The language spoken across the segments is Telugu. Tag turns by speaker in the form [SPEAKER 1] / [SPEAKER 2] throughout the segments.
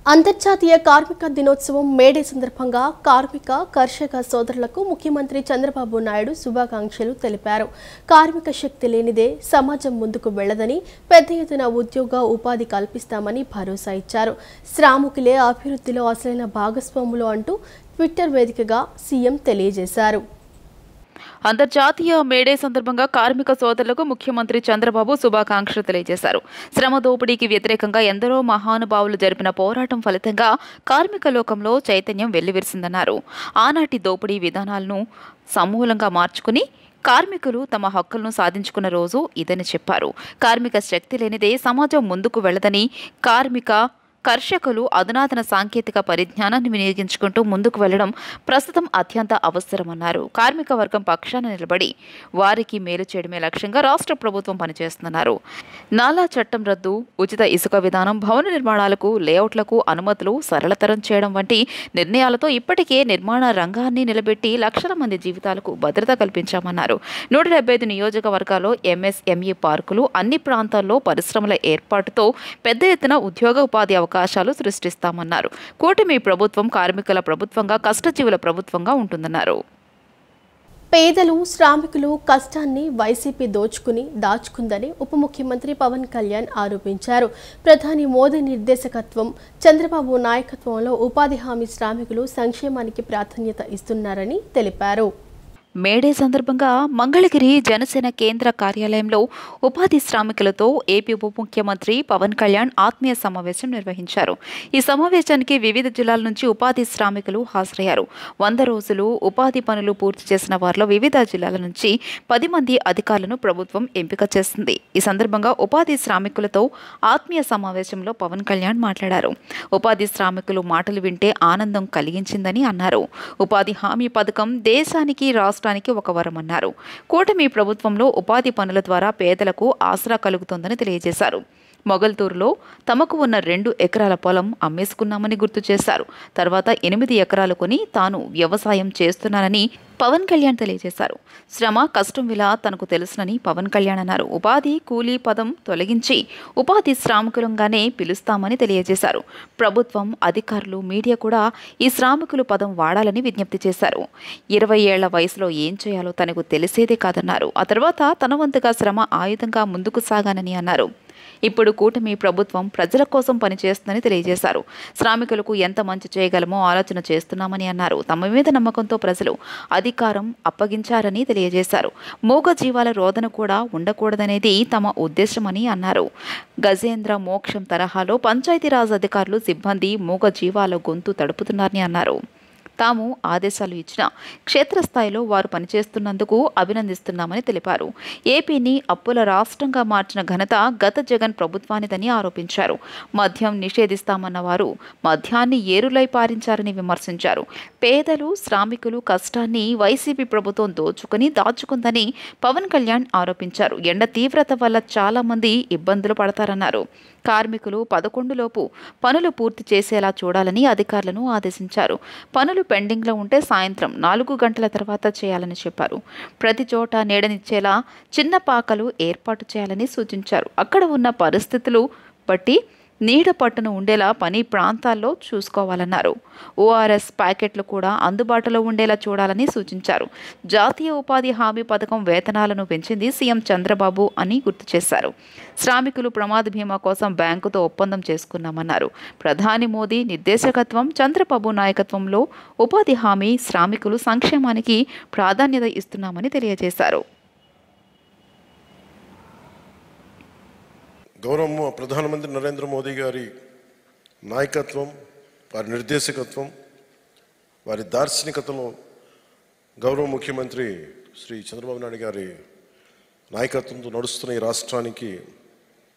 [SPEAKER 1] అంతర్జాతీయ కార్మిక దినోత్సవం మేడే సందర్భంగా కార్మిక కర్షక సోదరులకు ముఖ్యమంత్రి చంద్రబాబు నాయుడు శుభాకాంక్షలు తెలిపారు. కార్మిక శక్తి లేనిదే సమాజం ముందుకు వెళ్లదని, పెద్ద ఎత్తున ఉద్యోగ ఉపాధి కల్పిస్తామని భరోసా ఇచ్చారు. శ్రామికులే అభివృద్ధిలో అసలైన భాగస్వాములు అంటూ ట్విట్టర్ వేదికగా సీఎం తెలియజేశారు.
[SPEAKER 2] అంతర్జాతీయ మేడే సందర్భంగా కార్మిక సోదరులకు ముఖ్యమంత్రి చంద్రబాబు శుభాకాంక్షలు తెలియజేశారు. శ్రమ దోపిడీకి వ్యతిరేకంగా ఎందరో మహానుభావులు జరిపిన పోరాటం ఫలితంగా కార్మిక లోకంలో చైతన్యం వెల్లివిరిసిందన్నారు. ఆనాటి దోపిడీ విధానాలను సమూలంగా మార్చుకుని కార్మికులు తమ హక్కులను సాధించుకున్న రోజు ఇదని చెప్పారు. కార్మిక శక్తి లేనిదే సమాజం ముందుకు వెళ్లదని, కర్షకులు అధునాతన సాంకేతిక పరిజ్ఞానాన్ని వినియోగించుకుంటూ ముందుకు వెళ్లడం ప్రస్తుతం అత్యంత అవసరమన్నారు. కార్మిక వర్గం పక్షాన నిలబడి వారికి మేలు చేయడమే లక్ష్యంగా రాష్ట్ర ప్రభుత్వం పనిచేస్తుందన్నారు. నాలా చట్టం రద్దు, ఉచిత ఇసుక విధానం, భవన నిర్మాణాలకు, లేఅవుట్లకు అనుమతులు సరళతరం చేయడం వంటి నిర్ణయాలతో ఇప్పటికే నిర్మాణ రంగాన్ని నిలబెట్టి లక్షల మంది జీవితాలకు భద్రత కల్పించామన్నారు. 175 నియోజకవర్గాల్లో ఎంఎస్ఎంఈ పార్కులు, అన్ని ప్రాంతాల్లో పరిశ్రమల ఏర్పాటుతో పెద్ద ఎత్తున ఉద్యోగ ఉపాధి అవకాశాలు సృష్టిస్తామన్నారు. కూటమి ప్రభుత్వం కార్మికుల ప్రభుత్వంగా, కష్టజీవుల ప్రభుత్వంగా ఉంటుందన్నారు.
[SPEAKER 1] పేదలు, శ్రామికులు కష్టాన్ని వైసీపీ దాచుకుందని ఉప ముఖ్యమంత్రి పవన్ కళ్యాణ్ ఆరోపించారు. ప్రధాని మోదీ నిర్దేశకత్వం, చంద్రబాబు నాయకత్వంలో ఉపాధి హామీ శ్రామికులు సంక్షేమానికి ప్రాధాన్యత ఇస్తున్నారని తెలిపారు.
[SPEAKER 2] మేడే సందర్భంగా మంగళగిరి జనసేన కేంద్ర కార్యాలయంలో ఉపాధి శ్రామికులతో ఏపీ ఉప ముఖ్యమంత్రి పవన్ కళ్యాణ్ ఆత్మీయ సమావేశం నిర్వహించారు. ఈ సమావేశానికి వివిధ జిల్లాల నుంచి ఉపాధి శ్రామికులు హాజరయ్యారు. 100 రోజులు ఉపాధి పనులు పూర్తి చేసిన వారిలో వివిధ జిల్లాల నుంచి 10 మంది అధికారులను ప్రభుత్వం ఎంపిక చేస్తుంది. ఈ సందర్భంగా ఉపాధి శ్రామికులతో ఆత్మీయ సమావేశంలో పవన్ కళ్యాణ్ మాట్లాడారు. ఉపాధి శ్రామికులు మాటలు వింటే ఆనందం కలిగించిందని అన్నారు. ఉపాధి హామీ పథకం దేశానికి, రాష్ట్రానికి ఒక వరమన్నారు. కూటమి ప్రభుత్వంలో ఉపాధి పనుల ద్వారా పేదలకు ఆసరా కలుగుతోందని తెలియజేశారు. మొగల్తూరులో తమకు ఉన్న 2 ఎకరాల పొలం అమ్మేసుకున్నామని గుర్తు చేశారు. తర్వాత 8 ఎకరాలు కొని తాను వ్యవసాయం చేస్తున్నానని పవన్ కళ్యాణ్ తెలియజేశారు. శ్రమ, కష్టం విలా తనకు తెలుసునని పవన్ కళ్యాణ్ అన్నారు. ఉపాధి, కూలీ పదం తొలగించి ఉపాధి శ్రామికులంగానే పిలుస్తామని తెలియజేశారు. ప్రభుత్వం, అధికారులు, మీడియా కూడా ఈ శ్రామికులు పదం వాడాలని విజ్ఞప్తి చేశారు. 20 ఏళ్ల వయసులో ఏం చేయాలో తనకు తెలిసేదే కాదన్నారు. ఆ తర్వాత తన వంతుగా శ్రమ ఆయుధంగా ముందుకు సాగానని అన్నారు. ఇప్పుడు కూటమి ప్రభుత్వం ప్రజల కోసం పనిచేస్తుందని తెలియజేశారు. శ్రామికులకు ఎంత మంచి చేయగలమో ఆలోచన చేస్తున్నామని అన్నారు. తమ మీద నమ్మకంతో ప్రజలు అధికారం అప్పగించారని తెలియజేశారు. మూగ జీవాల రోదన కూడా ఉండకూడదనేది తమ ఉద్దేశమని అన్నారు. గజేంద్ర మోక్షం తరహాలో పంచాయతీరాజ్ అధికారులు, సిబ్బంది మూగ జీవాల గొంతు తడుపుతున్నారని అన్నారు. తాము ఆదేశాలు ఇచ్చిన క్షేత్రస్థాయిలో వారు పనిచేస్తున్నందుకు అభినందిస్తున్నామని తెలిపారు. ఏపీని అప్పుల రాష్ట్రంగా మార్చిన ఘనత గత జగన్ ప్రభుత్వానిదని ఆరోపించారు. మద్యం నిషేధిస్తామన్న వారు మద్యాన్ని ఏరులై పారించారని విమర్శించారు. పేదలు, శ్రామికులు కష్టాన్ని వైసీపీ ప్రభుత్వం దాచుకుందని పవన్ కళ్యాణ్ ఆరోపించారు. ఎండ తీవ్రత వల్ల చాలా మంది ఇబ్బందులు పడతారన్నారు. కార్మికులు 11 లోపు పనులు పూర్తి చేసేలా చూడాలని అధికారులను ఆదేశించారు. పనులు పెండింగ్లో ఉంటే సాయంత్రం 4 గంటల తర్వాత చేయాలని చెప్పారు. ప్రతి చోట నీడనిచ్చేలా చిన్న పాకలు ఏర్పాటు చేయాలని సూచించారు. అక్కడ ఉన్న పరిస్థితులు బట్టి నీడ పట్టును ఉండేలా పని ప్రాంతాల్లో చూసుకోవాలన్నారు. ఓఆర్ఎస్ ప్యాకెట్లు కూడా అందుబాటులో ఉండేలా చూడాలని సూచించారు. జాతీయ ఉపాధి హామీ పథకం వేతనాలను పెంచింది సీఎం చంద్రబాబు అని గుర్తు చేశారు. శ్రామికులు ప్రమాద బీమా కోసం బ్యాంకుతో ఒప్పందం చేసుకున్నామన్నారు. ప్రధాని మోదీ నిర్దేశకత్వం, చంద్రబాబు నాయకత్వంలో ఉపాధి హామీ శ్రామికులు సంక్షేమానికి ప్రాధాన్యత ఇస్తున్నామని తెలియజేశారు.
[SPEAKER 3] గౌరవ ప్రధానమంత్రి నరేంద్ర మోదీ గారి నాయకత్వం, వారి నిర్దేశకత్వం, వారి దార్శనికతలో గౌరవ ముఖ్యమంత్రి శ్రీ చంద్రబాబు నాయుడు గారి నాయకత్వంతో నడుస్తున్న ఈ రాష్ట్రానికి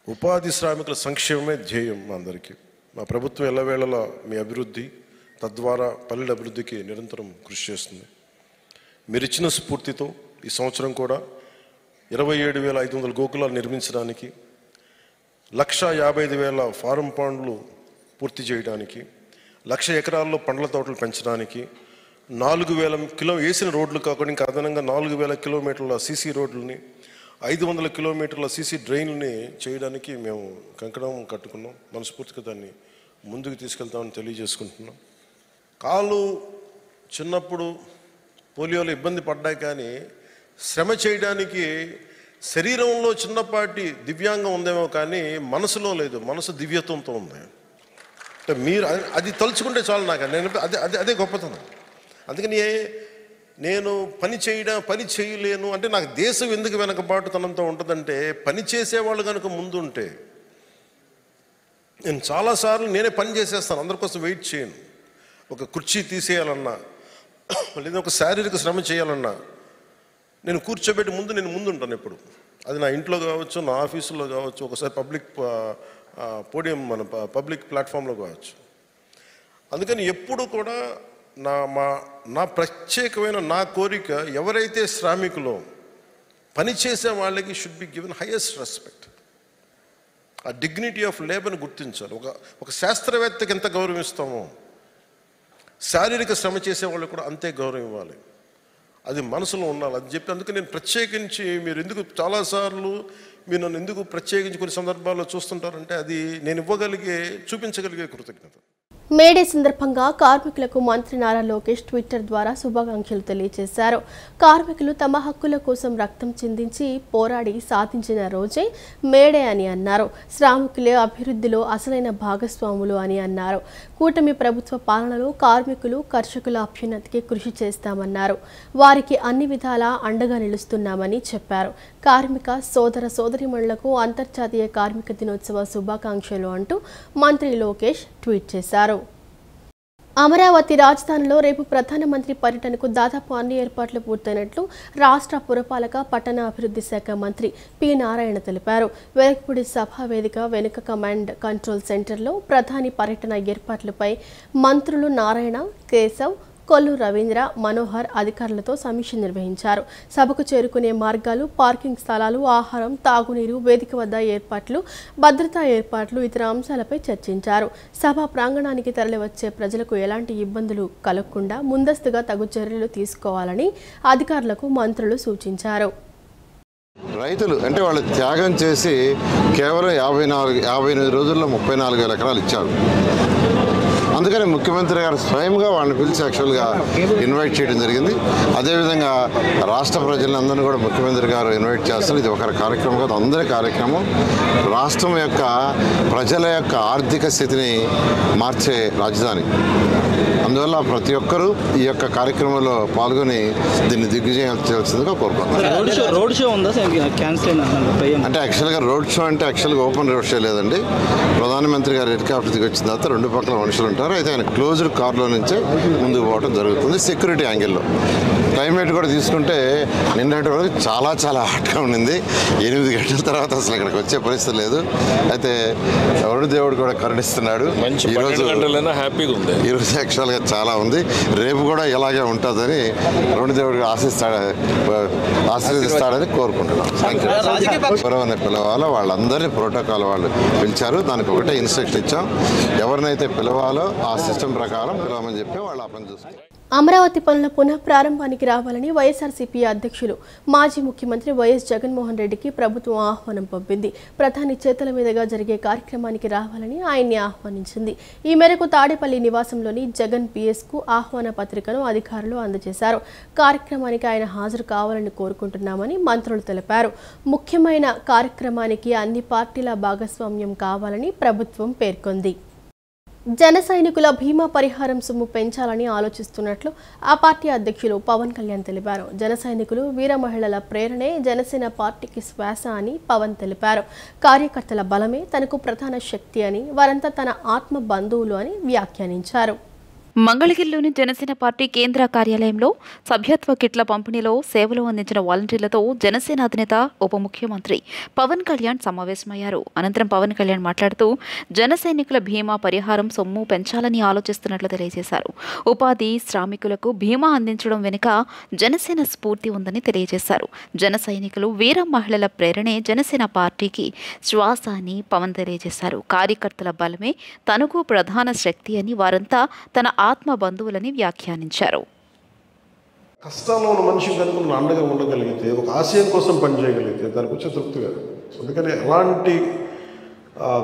[SPEAKER 3] ఉపాధి శ్రామికుల సంక్షేమమే ధ్యేయం. మా అందరికీ మా ప్రభుత్వం ఎల్లవేళలా మీ అభివృద్ధి, తద్వారా పల్లెల అభివృద్ధికి నిరంతరం కృషి చేస్తుంది. మీరు ఇచ్చిన స్ఫూర్తితో ఈ సంవత్సరం కూడా 27,500 గోకులాలు నిర్మించడానికి, 1,55,000 ఫారం పాండ్లు పూర్తి చేయడానికి, 1,00,000 ఎకరాల్లో పండ్ల తోటలు పెంచడానికి, 4,000 వేసిన రోడ్లు కాకుండా ఇంకా అదనంగా 4,000 కిలోమీటర్ల సీసీ రోడ్లని, 500 కిలోమీటర్ల సీసీ డ్రైన్లని చేయడానికి మేము కంకణం కట్టుకున్నాం. మనస్ఫూర్తిగా దాన్ని ముందుకు తీసుకెళ్తామని తెలియజేసుకుంటున్నాం. కాలు చిన్నప్పుడు పోలియోలో ఇబ్బంది పడ్డాయి, కానీ శ్రమ చేయడానికి శరీరంలో చిన్నపాటి దివ్యాంగం ఉందేమో కానీ మనసులో లేదు. మనసు దివ్యత్వంతో ఉంది. అంటే మీరు అది తలుచుకుంటే చాలు నాకు. నేను అదే గొప్పతనం. అందుకని నేను పని చేయలేను అంటే నాకు దేశం ఎందుకు వెనకబాటుతనంతో ఉంటుందంటే, పని చేసేవాళ్ళు కనుక ముందు ఉంటే నేను చాలాసార్లు నేనే పని చేసేస్తాను, అందరి కోసం వెయిట్ చేయను. ఒక కుర్చీ తీసేయాలన్నా లేదా ఒక శారీరక శ్రమ చేయాలన్నా నేను కూర్చోబెట్టి నేను ముందు ఉంటాను ఎప్పుడు. అది నా ఇంట్లో కావచ్చు, నా ఆఫీసులో కావచ్చు, ఒకసారి పబ్లిక్ పోడియం మన పబ్లిక్ ప్లాట్ఫామ్లో కావచ్చు. అందుకని ఎప్పుడు కూడా నా ప్రత్యేకమైన నా కోరిక, ఎవరైతే శ్రామికులో పనిచేసే వాళ్ళకి should be given highest respect. ఆ డిగ్నిటీ ఆఫ్ లేబర్ని గుర్తించాలి. ఒక శాస్త్రవేత్తకి ఎంత గౌరవిస్తామో శారీరక శ్రమ చేసే వాళ్ళకి కూడా అంతే గౌరవం ఇవ్వాలి. అది మనసులో ఉండాలి. అది చెప్పి అందుకే నేను ప్రత్యేకించి మీరు ఎందుకు చాలాసార్లు మీరు నన్ను ఎందుకు ప్రత్యేకించి కొన్ని సందర్భాల్లో చూస్తుంటారంటే, అది నేను చూపించగలిగే కృతజ్ఞత.
[SPEAKER 1] మేడే సందర్భంగా కార్మికులకు మంత్రి నారా లోకేష్ ట్విట్టర్ ద్వారా శుభాకాంక్షలు తెలియజేశారు. కార్మికులు తమ హక్కుల కోసం రక్తం చిందించి పోరాడి సాధించిన రోజే మేడే అని అన్నారు. శ్రామికులే అభివృద్ధిలో అసలైన భాగస్వాములు అని అన్నారు. కూటమి ప్రభుత్వ పాలనలో కార్మికులు, కర్షకుల అభ్యున్నతికి కృషి చేస్తామన్నారు. వారికి అన్ని విధాలా అండగా నిలుస్తున్నామని చెప్పారు. కార్మిక సోదర సోదరీమణులకు అంతర్జాతీయ కార్మిక దినోత్సవ శుభాకాంక్షలు అంటూ మంత్రి లోకేష్ ట్వీట్ చేశారు. అమరావతి రాజధానిలో రేపు ప్రధానమంత్రి పర్యటనకు దాదాపు అన్ని ఏర్పాట్లు పూర్తయినట్లు రాష్ట్ర పురపాలక పట్టణాభివృద్ధి శాఖ మంత్రి పి నారాయణ తెలిపారు. వెలగపూడి సభా వేదిక వెనుక కమాండ్ కంట్రోల్ సెంటర్లో ప్రధాని పర్యటన ఏర్పాట్లపై మంత్రులు నారాయణ, కేశవ్, కొల్లు రవీంద్ర, మనోహర్ అధికారులతో సమీక్ష నిర్వహించారు. సభకు చేరుకునే మార్గాలు, పార్కింగ్ స్థలాలు, ఆహారం, తాగునీరు, వేదిక వద్ద ఏర్పాట్లు, భద్రతా ఏర్పాట్లు, ఇతర అంశాలపై చర్చించారు. సభ ప్రాంగణానికి తరలివచ్చే ప్రజలకు ఎలాంటి ఇబ్బందులు కలగకుండా ముందస్తుగా తగు చర్యలు తీసుకోవాలని అధికారులకు మంత్రులు సూచించారు.
[SPEAKER 4] రైతులు అంటే వాళ్ళు త్యాగం చేసి కేవలం 58 రోజుల్లో 34,000 ఎకరాలు ఇచ్చారు. అందుకని ముఖ్యమంత్రి గారు స్వయంగా వాళ్ళని పిలిచి యాక్చువల్గా ఇన్వైట్ చేయడం జరిగింది. అదేవిధంగా రాష్ట్ర ప్రజలందరినీ కూడా ముఖ్యమంత్రి గారు ఇన్వైట్ చేస్తారు. ఇది ఒక కార్యక్రమం కాదు, అందరి కార్యక్రమం. రాష్ట్రం యొక్క ప్రజల యొక్క ఆర్థిక స్థితిని మార్చే రాజధాని. అందువల్ల ప్రతి ఒక్కరూ ఈ యొక్క కార్యక్రమంలో పాల్గొని దీన్ని దిగ్విజయం చేయాల్సిందిగా కోరుకుంటున్నాను.
[SPEAKER 5] రోడ్ షో ఉందా
[SPEAKER 4] అంటే యాక్చువల్గా రోడ్ షో అంటే యాక్చువల్గా ఓపెన్ రోడ్ షో లేదండి. ప్రధానమంత్రి గారు హెలికాప్టర్ దిగి వచ్చిన తర్వాత 2 పక్కల మనుషులు ఉంటారు. అయితే ఆయన క్లోజ్డ్ కార్లో నుంచే ముందుకు పోవడం జరుగుతుంది సెక్యూరిటీ యాంగిల్లో. క్లైమేట్ కూడా తీసుకుంటే నిన్నటి వరకు చాలా హాట్గా ఉండింది. 8 గంటల తర్వాత అసలు ఇక్కడికి వచ్చే పరిస్థితి లేదు. అయితే వరుణ దేవుడు కూడా కరుణిస్తున్నాడు. ఈరోజు యాక్చువల్గా చాలా ఉంది. రేపు కూడా ఇలాగే ఉంటుందని వరుణ దేవుడు ఆశీర్వదిస్తాడని కోరుకుంటున్నాం. ఎవరైనా పిలవాలో వాళ్ళందరినీ ప్రోటోకాల్ వాళ్ళు పిలిచారు. దానికి ఒకటే ఇన్స్ట్రక్షన్ ఇచ్చాం. ఎవరినైతే పిలవాలో ఆ సిస్టమ్ ప్రకారం పిలవమని చెప్పి వాళ్ళు ఆ పని చూస్తారు.
[SPEAKER 1] అమరావతి పనుల పునః ప్రారంభానికి రావాలని వైఎస్ఆర్సీపీ అధ్యక్షులు మాజీ ముఖ్యమంత్రి వైఎస్ జగన్మోహన్ రెడ్డికి ప్రభుత్వం ఆహ్వానం పంపింది. ప్రధాని చేతుల మీదుగా జరిగే కార్యక్రమానికి రావాలని ఆయన్ని ఆహ్వానించింది. ఈ మేరకు తాడేపల్లి నివాసంలోని జగన్ పిఎస్కు ఆహ్వాన పత్రికను అధికారులు అందజేశారు. కార్యక్రమానికి ఆయన హాజరు కావాలని కోరుకుంటున్నామని మంత్రులు తెలిపారు. ముఖ్యమైన కార్యక్రమానికి అన్ని పార్టీల భాగస్వామ్యం కావాలని ప్రభుత్వం పేర్కొంది. జన సైనికుల బీమా పరిహారం సొమ్ము పెంచాలని ఆలోచిస్తున్నట్లు ఆ పార్టీ అధ్యక్షులు పవన్ కళ్యాణ్ తెలిపారు. జన సైనికులు, వీర మహిళల ప్రేరణే జనసేన పార్టీకి శ్వాస అని పవన్ తెలిపారు. కార్యకర్తల బలమే తనకు ప్రధాన శక్తి అని, వారంతా తన ఆత్మ బంధువులు అని వ్యాఖ్యానించారు.
[SPEAKER 2] మంగళగిరిలోని జనసేన పార్టీ కేంద్ర కార్యాలయంలో సభ్యత్వ కిట్ల పంపిణీలో సేవలు అందించిన వాలంటీర్లతో జనసేన అధినేత ఉప ముఖ్యమంత్రి పవన్ కళ్యాణ్ సమావేశమయ్యారు. అనంతరం పవన్ కళ్యాణ్ మాట్లాడుతూ జన సైనికుల బీమా పరిహారం సొమ్ము పెంచాలని ఆలోచిస్తున్నట్లు తెలియజేశారు. ఉపాధి శ్రామికులకు బీమా అందించడం వెనుక జనసేన స్ఫూర్తి ఉందని తెలియజేశారు. జన సైనికులు, వీర మహిళల ప్రేరణే జనసేన పార్టీకి శ్వాస అని పవన్ తెలియజేశారు. కార్యకర్తల బలమే తనకు ప్రధాన శక్తి అని, వారంతా తన ఆత్మ బంధువులని వ్యాఖ్యానించారు.
[SPEAKER 3] కష్టాల్లో ఉన్న మనిషి కనుక అండగా ఉండగలిగితే, ఒక ఆశయం కోసం పనిచేయగలిగితే దానికి వచ్చే తృప్తిగా. అందుకని అలాంటి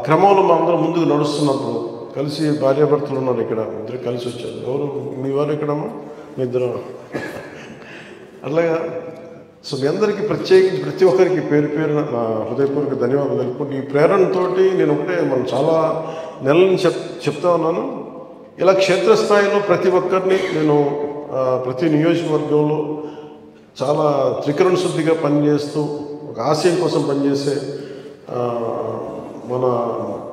[SPEAKER 3] క్రమంలో మనందరం ముందుకు నడుస్తున్నప్పుడు కలిసి భార్యాభర్తలు ఉన్నారు ఇక్కడ, ఇద్దరు కలిసి వచ్చారు. ఎవరు మీ వారు ఇక్కడమ్మా? మీ ఇద్దరు. అలాగా. సో మీ అందరికీ ప్రత్యేకించి ప్రతి ఒక్కరికి పేరు పేరున నా హృదయపూర్వక ధన్యవాదాలు తెలుపుకుంటూ, ఈ ప్రేరణతోటి నేను ఒకటే మనం చాలా నెలల నుంచి చెప్తా ఉన్నాను, ఇలా క్షేత్రస్థాయిలో ప్రతి ఒక్కరిని నేను ప్రతి నియోజకవర్గంలో చాలా త్రికరణ శుద్ధిగా పనిచేస్తూ ఒక ఆశయం కోసం పనిచేసే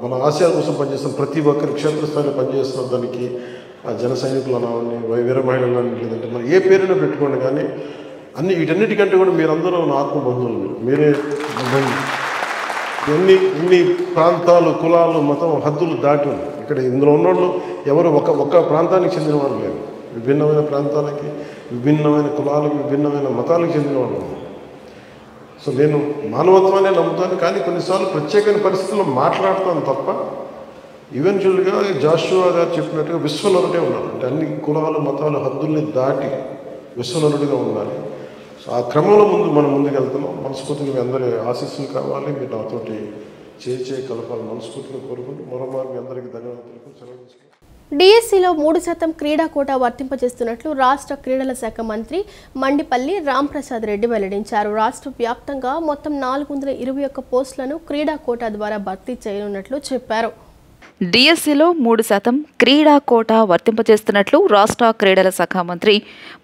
[SPEAKER 3] మన ఆశయాల కోసం పనిచేస్తున్న ప్రతి ఒక్కరి క్షేత్రస్థాయిలో పనిచేస్తున్న దానికి జన సైనికులు అనాలని, వీర మహిళలు అని, లేదంటే మరి ఏ పేరైనా పెట్టుకోండి, కానీ వీటన్నిటికంటే కూడా మీరందరూ నా ఆత్మబంధువులు. మీరే ఇన్ని ప్రాంతాలు, కులాలు, మతం, హద్దులు దాటి ఇక్కడ ఇందులో ఉన్నోళ్ళు ఎవరు ఒక ప్రాంతానికి చెందిన వాళ్ళు లేరు. విభిన్నమైన ప్రాంతాలకి, విభిన్నమైన కులాలకి, విభిన్నమైన మతాలకు చెందిన వాళ్ళు. సో నేను మానవత్వాన్ని నమ్ముతాను, కానీ కొన్నిసార్లు ప్రత్యేకమైన పరిస్థితుల్లో మాట్లాడతాను తప్ప, ఈవెన్చువల్గా జాషువా గారు చెప్పినట్టుగా విశ్వనరుడే ఉన్నారు. అంటే అన్ని కులాలు, మతాలు, హద్దుల్ని దాటి విశ్వనరుడిగా ఉండాలి. సో ఆ క్రమంలో మనం ముందుకు వెళ్తున్నాం. మనస్ఫూర్తిగా మీ అందరి ఆశీస్సులు కావాలి, మీరు నాతోటి చేయి కలపాలి మనస్ఫూర్తిగా కోరుకుంటూ మరోమారు మీ అందరికీ ధన్యవాదాలు సెలవు.
[SPEAKER 1] డిఎస్సిలో 3% క్రీడా కోటా వర్తింపజేస్తున్నట్లు రాష్ట్ర క్రీడల శాఖ మంత్రి మండిపల్లి రాంప్రసాద్ రెడ్డి వెల్లడించారు. రాష్ట్ర వ్యాప్తంగా మొత్తం 421 పోస్టులను క్రీడా కోటా ద్వారా భర్తీ చేయనున్నట్లు చెప్పారు.
[SPEAKER 2] డిఎస్సిలో 3% క్రీడా కోటా వర్తింపజేస్తున్నట్లు రాష్ట్ర క్రీడల శాఖ మంత్రి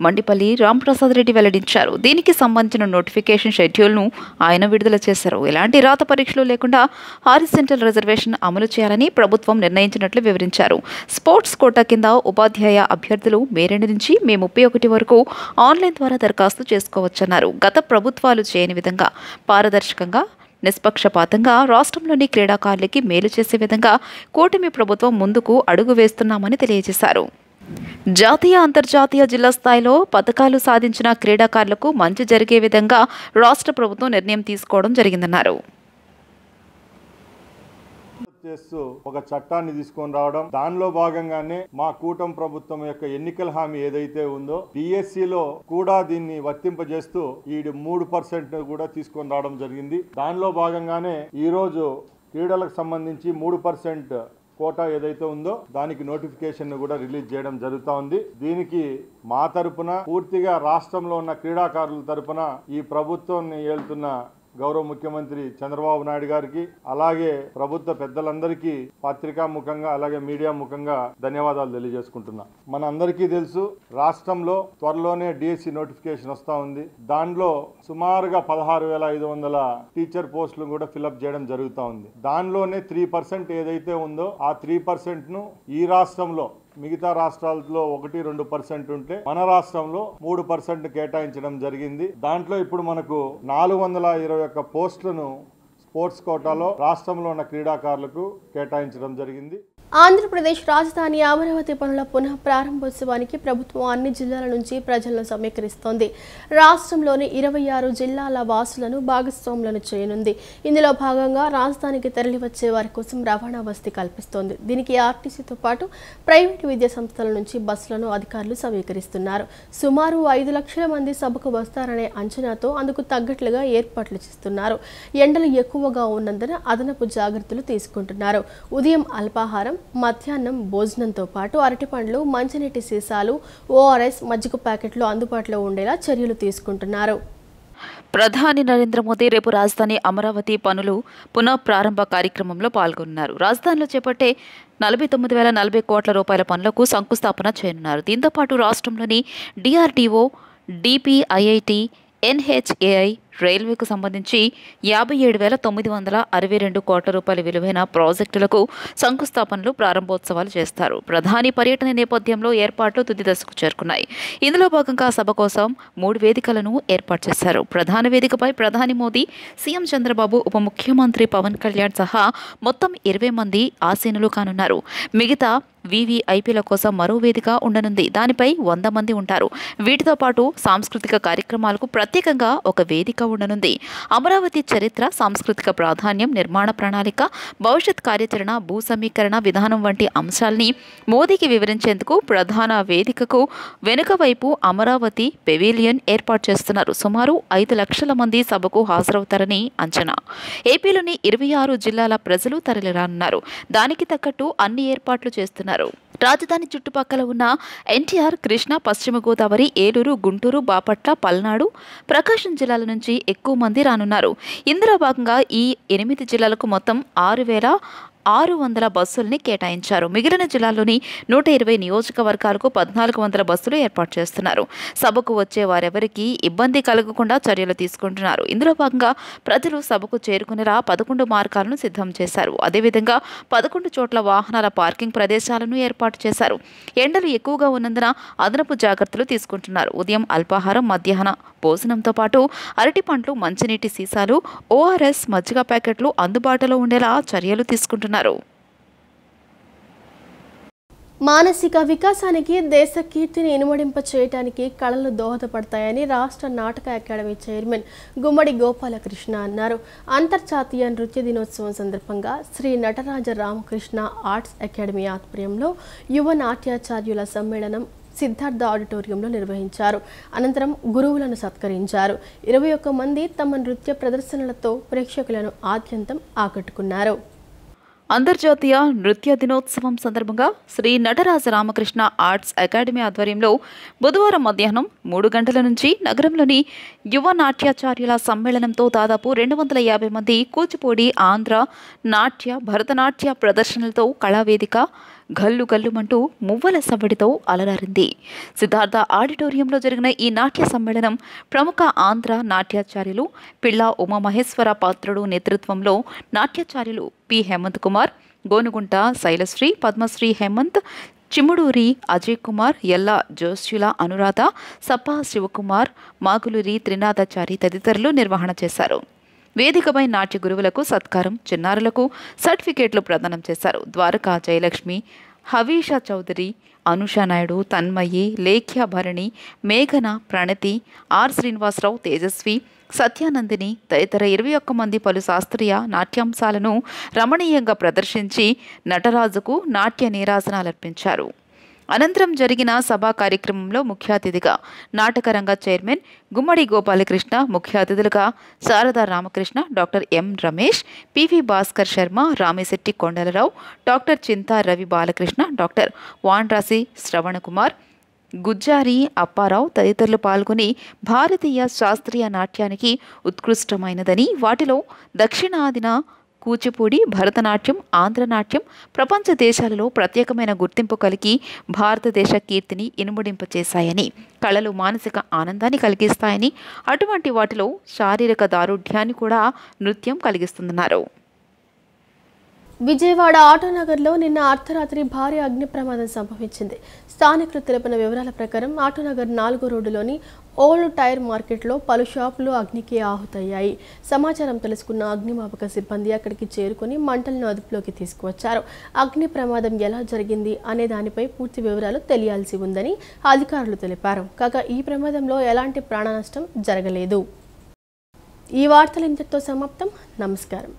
[SPEAKER 2] మండిపల్లి రాంప్రసాద్ రెడ్డి వెల్లడించారు. దీనికి సంబంధించిన నోటిఫికేషన్ షెడ్యూల్ను ఆయన విడుదల చేశారు. ఎలాంటి రాత పరీక్షలు లేకుండా హారిజంటల్ రిజర్వేషన్ అమలు చేయాలని ప్రభుత్వం నిర్ణయించినట్లు వివరించారు. స్పోర్ట్స్ కోటా కింద ఉపాధ్యాయ అభ్యర్థులు మే 2 నుంచి మే 31 వరకు ఆన్లైన్ ద్వారా దరఖాస్తు చేసుకోవచ్చన్నారు. గత ప్రభుత్వాలు చేయని విధంగా పారదర్శకంగా, నిష్పక్షపాతంగా రాష్ట్రంలోని క్రీడాకారులకి మేలు చేసే విధంగా కూటమి ప్రభుత్వం ముందుకు అడుగు వేస్తున్నామని తెలియజేశారు. జాతీయ, అంతర్జాతీయ, జిల్లా స్థాయిలో పథకాలు సాధించిన క్రీడాకారులకు మంచి జరిగే విధంగా రాష్ట్ర ప్రభుత్వం నిర్ణయం తీసుకోవడం జరిగిందన్నారు.
[SPEAKER 5] చేస్తూ ఒక చట్టాన్ని తీసుకొని రావడం, దానిలో భాగంగానే మా కూటమి ప్రభుత్వం యొక్క ఎన్నికల హామీ ఏదైతే ఉందో డిఎస్సిలో కూడా దీన్ని వర్తింపజేస్తూ ఈ 3% కూడా తీసుకొని రావడం జరిగింది. దానిలో భాగంగానే ఈ రోజు క్రీడలకు సంబంధించి 3% కోటా ఏదైతే ఉందో దానికి నోటిఫికేషన్ కూడా రిలీజ్ చేయడం జరుగుతా ఉంది. దీనికి మా తరపున, పూర్తిగా రాష్ట్రంలో ఉన్న క్రీడాకారుల తరపున ఈ ప్రభుత్వాన్ని ఏలుతున్న గౌరవ ముఖ్యమంత్రి చంద్రబాబు నాయుడు గారికి, అలాగే ప్రభుత్వ పెద్దలందరికీ పత్రికా ముఖంగా అలాగే మీడియా ముఖంగా ధన్యవాదాలు తెలియజేసుకుంటున్నా. మన అందరికీ తెలుసు, రాష్ట్రంలో త్వరలోనే డిఎస్సి నోటిఫికేషన్ వస్తా ఉంది. దానిలో సుమారుగా 16,500 టీచర్ పోస్టులు కూడా ఫిలప్ చేయడం జరుగుతూ ఉంది. దానిలోనే 3% ఏదైతే ఉందో ఆ 3%ను ఈ రాష్ట్రంలో, మిగతా రాష్ట్రాల్లో 1-2% ఉంటే మన రాష్ట్రంలో 3% కేటాయించడం జరిగింది. దాంట్లో ఇప్పుడు మనకు 421 పోస్టులను స్పోర్ట్స్ కోటాలో రాష్ట్రంలో ఉన్న క్రీడాకారులకు కేటాయించడం జరిగింది.
[SPEAKER 1] ఆంధ్రప్రదేశ్ రాజధాని అమరావతి పనుల పునః ప్రారంభోత్సవానికి ప్రభుత్వం అన్ని జిల్లాల నుంచి ప్రజలను సమీకరిస్తోంది. రాష్ట్రంలోని 26 జిల్లాల వాసులను భాగస్వాములను చేయనుంది. ఇందులో భాగంగా రాజధానికి తరలివచ్చే వారి కోసం రవాణా వసతి కల్పిస్తోంది. దీనికి ఆర్టీసీతో పాటు ప్రైవేటు విద్యా సంస్థల నుంచి బస్సులను అధికారులు సమీకరిస్తున్నారు. సుమారు 5 లక్షల మంది సభకు వస్తారనే అంచనాతో అందుకు తగ్గట్లుగా ఏర్పాట్లు చేస్తున్నారు. ఎండలు ఎక్కువగా ఉన్నందున అదనపు జాగ్రత్తలు తీసుకుంటున్నారు. ఉదయం అల్పాహారం, మధ్యాహ్నం భోజనంతో పాటు అరటిపండ్లు, మంచినీటి సీసాలు, ఓఆర్ఎస్, మజ్జిగ ప్యాకెట్లు అందుబాటులో ఉండేలా చర్యలు తీసుకుంటున్నారు.
[SPEAKER 2] ప్రధాని నరేంద్ర మోదీ రేపు రాజధాని అమరావతి పనులు పునః ప్రారంభ కార్యక్రమంలో పాల్గొన్నారు. రాజధానిలో చేపట్టే 49,040 కోట్ల రూపాయల పనులకు శంకుస్థాపన చేయనున్నారు. దీంతో పాటు రాష్ట్రంలోని డిఆర్డీఓ, డిపిఐఐటి, ఎన్హెచ్ఏఐ, రైల్వేకు సంబంధించి 57,962 కోట్ల రూపాయల విలువైన ప్రాజెక్టులకు శంకుస్థాపనలు, ప్రారంభోత్సవాలు చేస్తారు. ప్రధాని పర్యటన నేపథ్యంలో ఏర్పాట్లు తుది దశకు చేరుకున్నాయి. ఇందులో భాగంగా సభ కోసం 3 వేదికలను ఏర్పాటు చేశారు. ప్రధాన వేదికపై ప్రధాని మోదీ, సీఎం చంద్రబాబు, ఉప ముఖ్యమంత్రి పవన్ కళ్యాణ్ సహా మొత్తం 20 మంది ఆసీనులు కానున్నారు. మిగతా వీవీఐపీల కోసం మరో వేదిక ఉండనుంది. దానిపై 100 మంది ఉంటారు. వీటితో పాటు సాంస్కృతిక కార్యక్రమాలకు ప్రత్యేకంగా ఒక వేదిక వేదికగా ఉండనుంది. అమరావతి చరిత్ర, సాంస్కృతిక ప్రాధాన్యం, నిర్మాణ ప్రణాళిక, భవిష్యత్ కార్యాచరణ, భూ సమీకరణ విధానం వంటి అంశాల్ని మోదీకి వివరించేందుకు ప్రధాన వేదికకు వెనుక వైపు అమరావతి పెవిలియన్ ఏర్పాటు చేస్తున్నారు. సుమారు 5 లక్షల మంది సభకు హాజరవుతారని అంచనా. ఏపీలోని 26 జిల్లాల ప్రజలు తరలిరానున్నారు. దానికి తగ్గట్టు అన్ని ఏర్పాట్లు చేస్తున్నారు. రాజధాని చుట్టుపక్కల ఉన్న ఎన్టీఆర్, కృష్ణా, పశ్చిమ గోదావరి, ఏలూరు, గుంటూరు, బాపట్ల, పల్నాడు, ప్రకాశం జిల్లాల నుంచి ఎక్కువ మంది రానున్నారు. ఇందులో భాగంగా ఈ 8 జిల్లాలకు మొత్తం 6,600 బస్సుల్ని కేటాయించారు. మిగిలిన జిల్లాల్లోని 120 నియోజకవర్గాలకు 1,400 బస్సులు ఏర్పాటు చేస్తున్నారు. సభకు వచ్చే వారెవరికీ ఇబ్బంది కలగకుండా చర్యలు తీసుకుంటున్నారు. ఇందులో భాగంగా ప్రజలు సభకు చేరుకునేలా 11 మార్గాలను సిద్ధం చేశారు. అదేవిధంగా 11 చోట్ల వాహనాల పార్కింగ్ ప్రదేశాలను ఏర్పాటు చేశారు. ఎండలు ఎక్కువగా ఉన్నందున అదనపు జాగ్రత్తలు తీసుకుంటున్నారు. ఉదయం అల్పాహారం, మధ్యాహ్న భోజనంతో పాటు అరటి పండ్లు, మంచినీటి సీసాలు, ORS, మజ్జిగ ప్యాకెట్లు అందుబాటులో ఉండేలా చర్యలు తీసుకుంటున్నారు.
[SPEAKER 1] మానసిక వికాసానికి, దేశ కీర్తిని ఇనుమడింప చేయడానికి కళలు దోహదపడతాయని రాష్ట్ర నాటక అకాడమీ చైర్మన్ గుమ్మడి గోపాలకృష్ణ అన్నారు. అంతర్జాతీయ నృత్య దినోత్సవం సందర్భంగా శ్రీ నటరాజ రామకృష్ణ ఆర్ట్స్ అకాడమీ ఆధ్వర్యంలో యువ నాట్యాచార్యుల సమ్మేళనం సిద్ధార్థ ఆడిటోరియంలో నిర్వహించారు. అనంతరం గురువులను సత్కరించారు. 21 మంది తమ నృత్య ప్రదర్శనలతో ప్రేక్షకులను ఆద్యంతం ఆకట్టుకున్నారు.
[SPEAKER 2] అంతర్జాతీయ నృత్య దినోత్సవం సందర్భంగా శ్రీ నటరాజ రామకృష్ణ ఆర్ట్స్ అకాడమీ ఆధ్వర్యంలో బుధవారం మధ్యాహ్నం 3 గంటల నుంచి నగరంలోని యువ నాట్యాచార్యుల సమ్మేళనంతో దాదాపు 250 మంది కూచిపూడి, ఆంధ్ర నాట్య, భరతనాట్య ప్రదర్శనలతో కళావేదిక గల్లు గల్లుమంటూ మువ్వల సవ్వడితో అలరారింది. సిద్ధార్థ ఆడిటోరియంలో జరిగిన ఈ నాట్య సమ్మేళనం ప్రముఖ ఆంధ్ర నాట్యాచార్యులు పిళ్ళ ఉమామహేశ్వర పాత్రుడు నేతృత్వంలో నాట్యాచార్యులు పి. హేమంత్ కుమార్, గోనుగుంట శైలశ్రీ, పద్మశ్రీ హేమంత్, చిమ్ముడూరి అజయ్ కుమార్, ఎల్లా జోస్యుల అనురాధ, సప్పా శివకుమార్, మాగులూరి త్రినాథాచారి తదితరులు నిర్వహణ చేశారు. వేదికపై నాట్య గురువులకు సత్కారం, చిన్నారులకు సర్టిఫికేట్లు ప్రదానం చేశారు. ద్వారకా జయలక్ష్మి, హవీషా చౌదరి, అనుషా నాయుడు, తన్మయి, లేఖ్య భరణి, మేఘన, ప్రణతి, ఆర్ శ్రీనివాసరావు, తేజస్వి, సత్యానందిని తదితర 21 మంది పలు శాస్త్రీయ నాట్యాంశాలను రమణీయంగా ప్రదర్శించి నటరాజుకు నాట్య నీరాజనాలర్పించారు. అనంతరం జరిగిన సభా కార్యక్రమంలో ముఖ్య అతిథిగా నాటకరంగ చైర్మన్ గుమ్మడి గోపాలకృష్ణ, ముఖ్య అతిథులుగా Sharada Ramakrishna, doctor M Ramesh, P V Bhaskar Sharma, Rameshetti Kondalarao, doctor Chinta Ravi Balakrishna, doctor Vanrasi Sravanakumar, Gujjari Apparao తదితరులు పాల్గొని భారతీయ శాస్త్రీయ నాట్యానికి ఉత్కృష్టమైనదని, వాటిలో దక్షిణాదిన కూచిపూడి, భరతనాట్యం, ఆంధ్రనాట్యం ప్రపంచ దేశాలలో ప్రత్యేకమైన గుర్తింపు కలిగి భారతదేశ కీర్తిని ఇనుమడింపచేశాయని, కళలు మానసిక ఆనందాన్ని కలిగిస్తాయని, అటువంటి వాటిలో శారీరక దారుఢ్యాన్ని కూడా నృత్యం కలిగిస్తుందన్నారు.
[SPEAKER 1] విజయవాడ ఆటోనగర్లో నిన్న అర్ధరాత్రి భారీ అగ్ని ప్రమాదం సంభవించింది. స్థానికులు తెలిపిన వివరాల ప్రకారం ఆటోనగర్ 4 రోడ్డులోని ఓల్డ్ టైర్ మార్కెట్లో పలు షాపులు అగ్నికి ఆహుతయ్యాయి. సమాచారం తెలుసుకున్న అగ్నిమాపక సిబ్బంది అక్కడికి చేరుకుని మంటలను అదుపులోకి తీసుకువచ్చారు. అగ్ని ప్రమాదం ఎలా జరిగింది అనే దానిపై పూర్తి వివరాలు తెలియాల్సి ఉందని అధికారులు తెలిపారు. కాగా ఈ ప్రమాదంలో ఎలాంటి ప్రాణ నష్టం జరగలేదు. ఈ వార్తలు ఇంతటితో సమాప్తం. నమస్కారం.